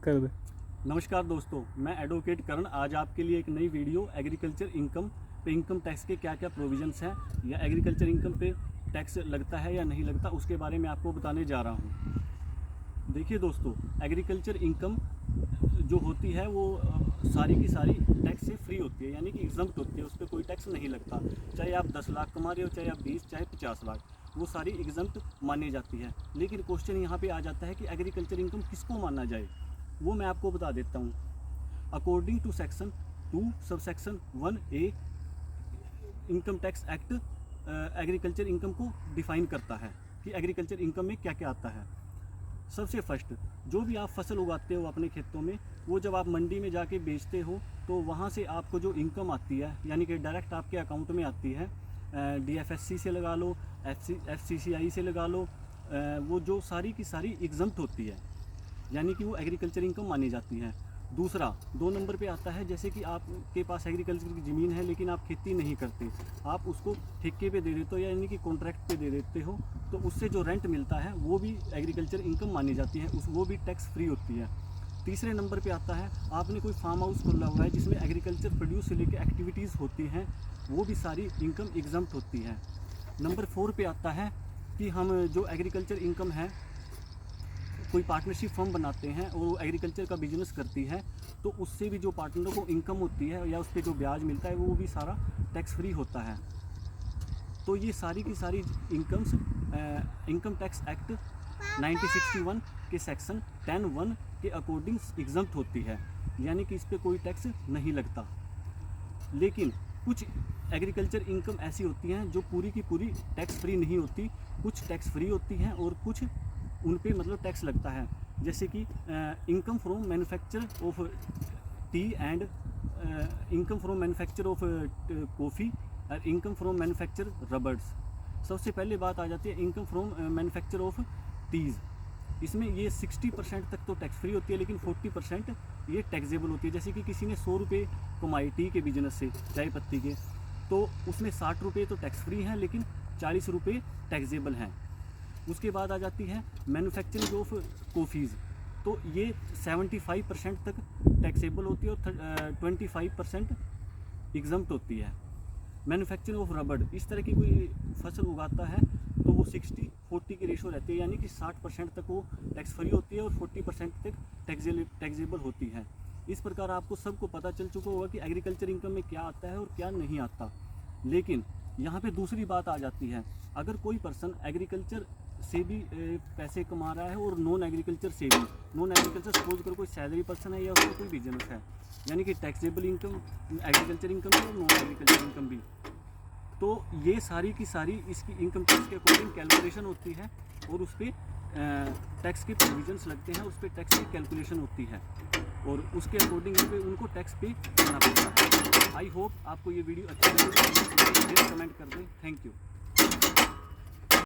कर दे। नमस्कार दोस्तों, मैं एडवोकेट करण आज आपके लिए एक नई वीडियो एग्रीकल्चर इनकम पे इनकम टैक्स के क्या क्या प्रोविजंस हैं या एग्रीकल्चर इनकम पे टैक्स लगता है या नहीं लगता उसके बारे में आपको बताने जा रहा हूँ। देखिए दोस्तों, एग्रीकल्चर इनकम जो होती है वो सारी की सारी टैक्स से फ्री होती है, यानी कि एग्जम्प्ट होती है, उस पर कोई टैक्स नहीं लगता। चाहे आप 10 लाख कमा रहे हो, चाहे आप 20, चाहे 50 लाख, वो सारी एग्जम्प्ट मानी जाती है। लेकिन क्वेश्चन यहाँ पे आ जाता है कि एग्रीकल्चर इनकम किसको माना जाए, वो मैं आपको बता देता हूँ। According to section 2 subsection 1A income tax act agriculture income को डिफाइन करता है कि एग्रीकल्चर इनकम में क्या क्या आता है। सबसे फर्स्ट, जो भी आप फसल उगाते हो अपने खेतों में, वो जब आप मंडी में जाके बेचते हो तो वहाँ से आपको जो इनकम आती है, यानी कि डायरेक्ट आपके अकाउंट में आती है, DFSC से लगा लो, FCCI से लगा लो, वो जो सारी की सारी एग्जम्प्ट होती है, यानी कि वो एग्रीकल्चर इनकम मानी जाती है। दूसरा 2 नंबर पे आता है, जैसे कि आपके पास एग्रीकल्चर की ज़मीन है लेकिन आप खेती नहीं करते, आप उसको ठेके पे दे देते हो, यानी कि कॉन्ट्रैक्ट पे दे देते हो, तो उससे जो रेंट मिलता है वो भी एग्रीकल्चर इनकम मानी जाती है, वो भी टैक्स फ्री होती है। तीसरे नंबर पे आता है, आपने कोई फार्म हाउस खोला हुआ है जिसमें एग्रीकल्चर प्रोड्यूस से लेकर एक्टिविटीज़ होती हैं, वो भी सारी इनकम एग्जम्प्ट होती है। नंबर 4 पे आता है कि हम जो एग्रीकल्चर इनकम है, कोई पार्टनरशिप फर्म बनाते हैं और वो एग्रीकल्चर का बिजनेस करती है, तो उससे भी जो पार्टनर को इनकम होती है या उस पर जो ब्याज मिलता है वो भी सारा टैक्स फ्री होता है। तो ये सारी की सारी इनकम्स इनकम टैक्स एक्ट 1961 के सेक्शन 10(1) के अकॉर्डिंग एग्जम्प्ट होती है, यानी कि इस पर कोई टैक्स नहीं लगता। लेकिन कुछ एग्रीकल्चर इनकम ऐसी होती हैं जो पूरी की पूरी टैक्स फ्री नहीं होती, कुछ टैक्स फ्री होती हैं और कुछ उन पे मतलब टैक्स लगता है। जैसे कि income from manufacture of tea and income from manufacture of coffee और इनकम फ्रॉम मैन्युफैक्चर रबर्स। सबसे पहले बात आ जाती है income from manufacture of teas. इसमें ये 60% तक तो टैक्स फ्री होती है, लेकिन 40% ये टैक्सेबल होती है। जैसे कि किसी ने 100 रुपये कमाई टी के बिजनेस से, चाय पत्ती के, तो उसमें 60 रुपये तो टैक्स फ्री हैं लेकिन 40 रुपये टैक्सेबल हैं। उसके बाद आ जाती है मैन्युफैक्चरिंग ऑफ कॉफ़ीज़, तो ये 75% तक टैक्सेबल होती है और 25% एग्जम्प्ट होती है। मैन्युफैक्चरिंग ऑफ रबड़, इस तरह की कोई फसल उगाता है तो वो 60-40 की रेशो रहती है, यानी कि 60% तक वो टैक्स फ्री होती है और 40% तक टैक्सेबल होती है। इस प्रकार आपको सबको पता चल चुका होगा कि एग्रीकल्चर इनकम में क्या आता है और क्या नहीं आता। लेकिन यहाँ पे दूसरी बात आ जाती है, अगर कोई पर्सन एग्रीकल्चर से भी पैसे कमा रहा है और नॉन एग्रीकल्चर से भी, नॉन एग्रीकल्चर सपोज करो कोई सैलरी पर्सन है या उसका कोई बिजनेस है, यानी कि टैक्सेबल इनकम एग्रीकल्चर इनकम भी और नॉन एग्रीकल्चर इनकम भी, तो ये सारी की सारी इसकी इनकम टैक्स के अकॉर्डिंग कैलकुलेशन होती है और उस पर टैक्स के प्रोविजंस लगते हैं, उस पर टैक्स की कैलकुलेशन होती है और उसके अकॉर्डिंग उनको टैक्स पे करना पड़ता है। आई होप आपको ये वीडियो अच्छी लगी, कमेंट कर दें। Thank you.